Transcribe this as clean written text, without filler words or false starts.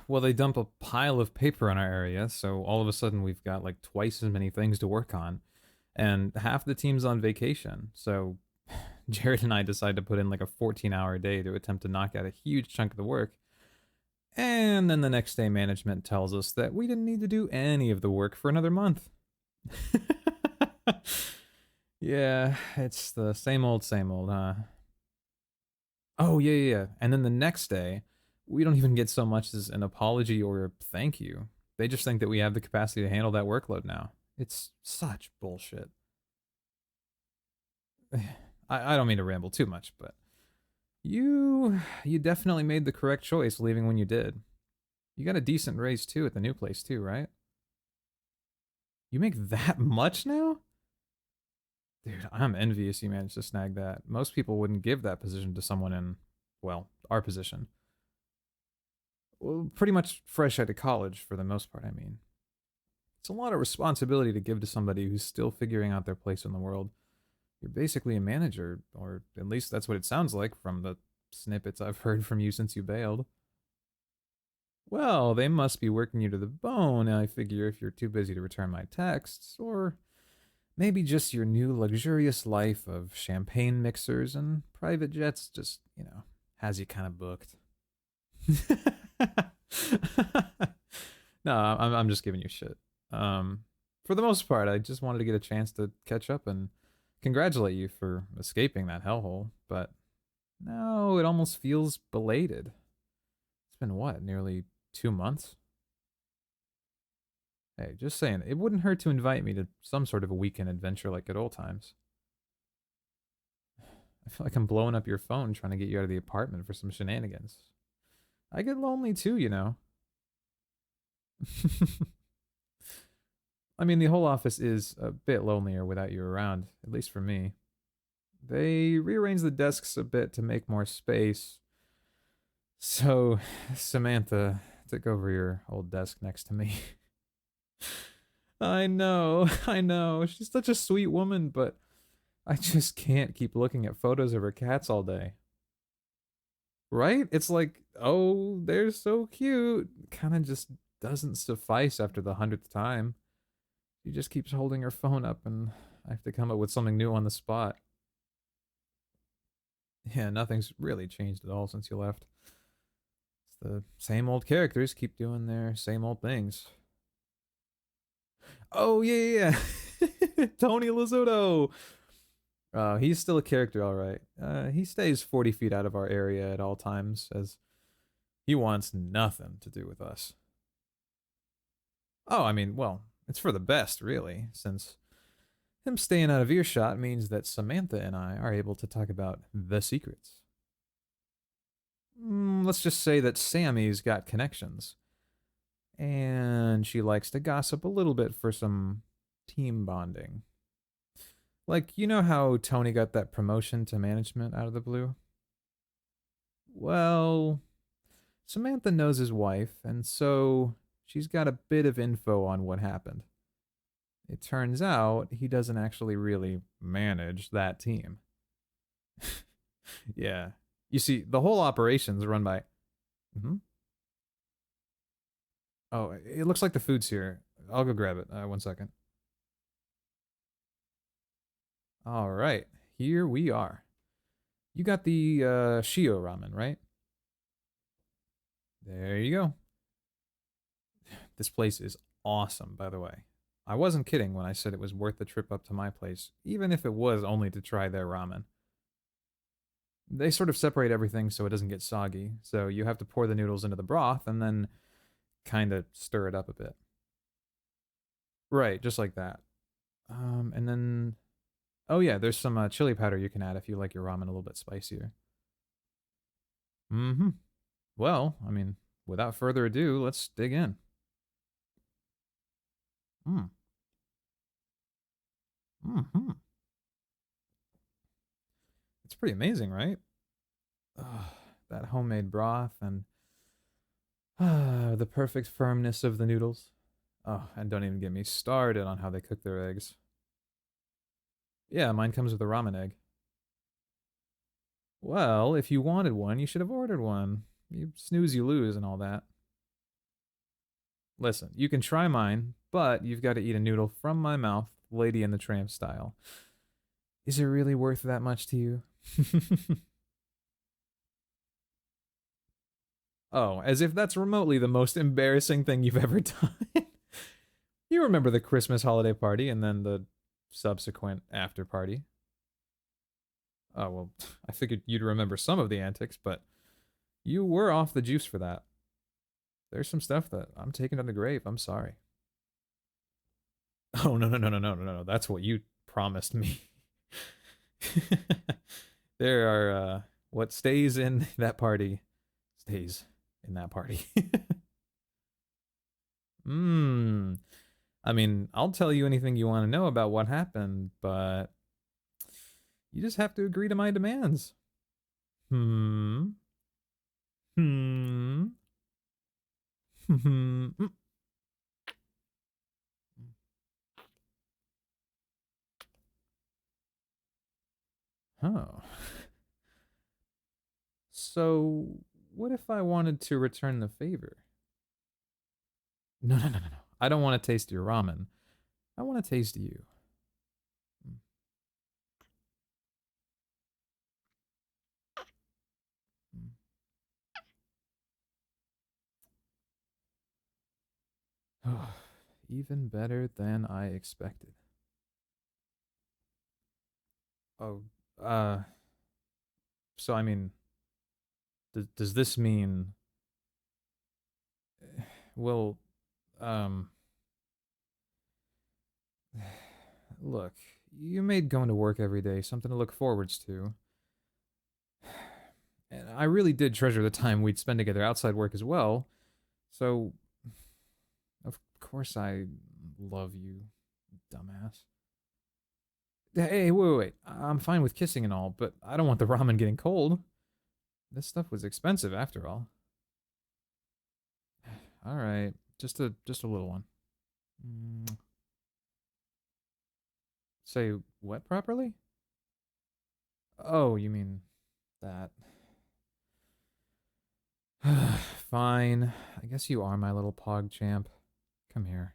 Well, they dump a pile of paper in our area, so all of a sudden we've got like twice as many things to work on, and half the team's on vacation. So Jared and I decided to put in like a 14-hour day to attempt to knock out a huge chunk of the work. And then the next day, management tells us that we didn't need to do any of the work for another month. Yeah, it's the same old, huh? Oh, yeah, yeah, yeah. And then the next day, we don't even get so much as an apology or a thank you. They just think that we have the capacity to handle that workload now. It's such bullshit. I don't mean to ramble too much, but you definitely made the correct choice leaving when you did. You got a decent raise too at the new place too, right? You make that much now? Dude, I'm envious you managed to snag that. Most people wouldn't give that position to someone in, well, our position. Well, pretty much fresh out of college for the most part, I mean. It's a lot of responsibility to give to somebody who's still figuring out their place in the world. You're basically a manager, or at least that's what it sounds like from the snippets I've heard from you since you bailed. Well, they must be working you to the bone, I figure, if you're too busy to return my texts, or maybe just your new luxurious life of champagne mixers and private jets just, has you kind of booked. No, I'm just giving you shit. For the most part, I just wanted to get a chance to catch up and congratulate you for escaping that hellhole, but no, it almost feels belated. It's been what, nearly 2 months? Hey, just saying, it wouldn't hurt to invite me to some sort of a weekend adventure like good old times. I feel like I'm blowing up your phone trying to get you out of the apartment for some shenanigans. I get lonely too, you know. I mean, the whole office is a bit lonelier without you around, at least for me. They rearranged the desks a bit to make more space. So, Samantha took over your old desk next to me. I know, I know. She's such a sweet woman, but I just can't keep looking at photos of her cats all day. Right? It's like, oh, they're so cute. Kind of just doesn't suffice after the 100th time. She just keeps holding her phone up, and I have to come up with something new on the spot. Yeah, nothing's really changed at all since you left. It's the same old characters keep doing their same old things. Oh, yeah, yeah, yeah. Tony Lazzuto. He's still a character, all right. He stays 40 feet out of our area at all times, as he wants nothing to do with us. Oh, I mean, well, it's for the best, really, since him staying out of earshot means that Samantha and I are able to talk about the secrets. Let's just say that Sammy's got connections, and she likes to gossip a little bit for some team bonding. Like, you know how Tony got that promotion to management out of the blue? Well, Samantha knows his wife, and so she's got a bit of info on what happened. It turns out he doesn't actually really manage that team. Yeah. You see, the whole operation's run by. Hmm. Oh, it looks like the food's here. I'll go grab it. 1 second. All right. Here we are. You got the Shio ramen, right? There you go. This place is awesome, by the way. I wasn't kidding when I said it was worth the trip up to my place, even if it was only to try their ramen. They sort of separate everything so it doesn't get soggy, so you have to pour the noodles into the broth and then kind of stir it up a bit. Right, just like that. And then, oh yeah, there's some chili powder you can add if you like your ramen a little bit spicier. Mm-hmm. Well, I mean, without further ado, let's dig in. Mm. Mm-hmm. It's pretty amazing, right? Ugh, that homemade broth and the perfect firmness of the noodles. Oh, and don't even get me started on how they cook their eggs. Yeah, mine comes with a ramen egg. Well, if you wanted one, you should have ordered one. You snooze, you lose, and all that. Listen, you can try mine, but you've got to eat a noodle from my mouth, Lady and the Tramp style. Is it really worth that much to you? Oh, as if that's remotely the most embarrassing thing you've ever done. You remember the Christmas holiday party and then the subsequent after party. Oh, well, I figured you'd remember some of the antics, but you were off the juice for that. There's some stuff that I'm taking to the grave. I'm sorry. Oh, no, no, no, no, no, no, no. That's what you promised me. There are, what stays in that party stays in that party. Mmm. I mean, I'll tell you anything you want to know about what happened, but you just have to agree to my demands. Hmm. Hmm. Hmm. Oh. So, what if I wanted to return the favor? No, no, no, no, no. I don't want to taste your ramen. I want to taste you. Oh, even better than I expected. Oh, uh, so I mean, does this mean, well, um, look, you made going to work every day something to look forwards to. And I really did treasure the time we'd spend together outside work as well. So, of course, I love you, dumbass. Hey, wait, wait, wait. I'm fine with kissing and all, but I don't want the ramen getting cold. This stuff was expensive after all. All right, just a little one. Mm, say what properly? Oh, you mean that. Fine. I guess you are my little pog champ. Come here.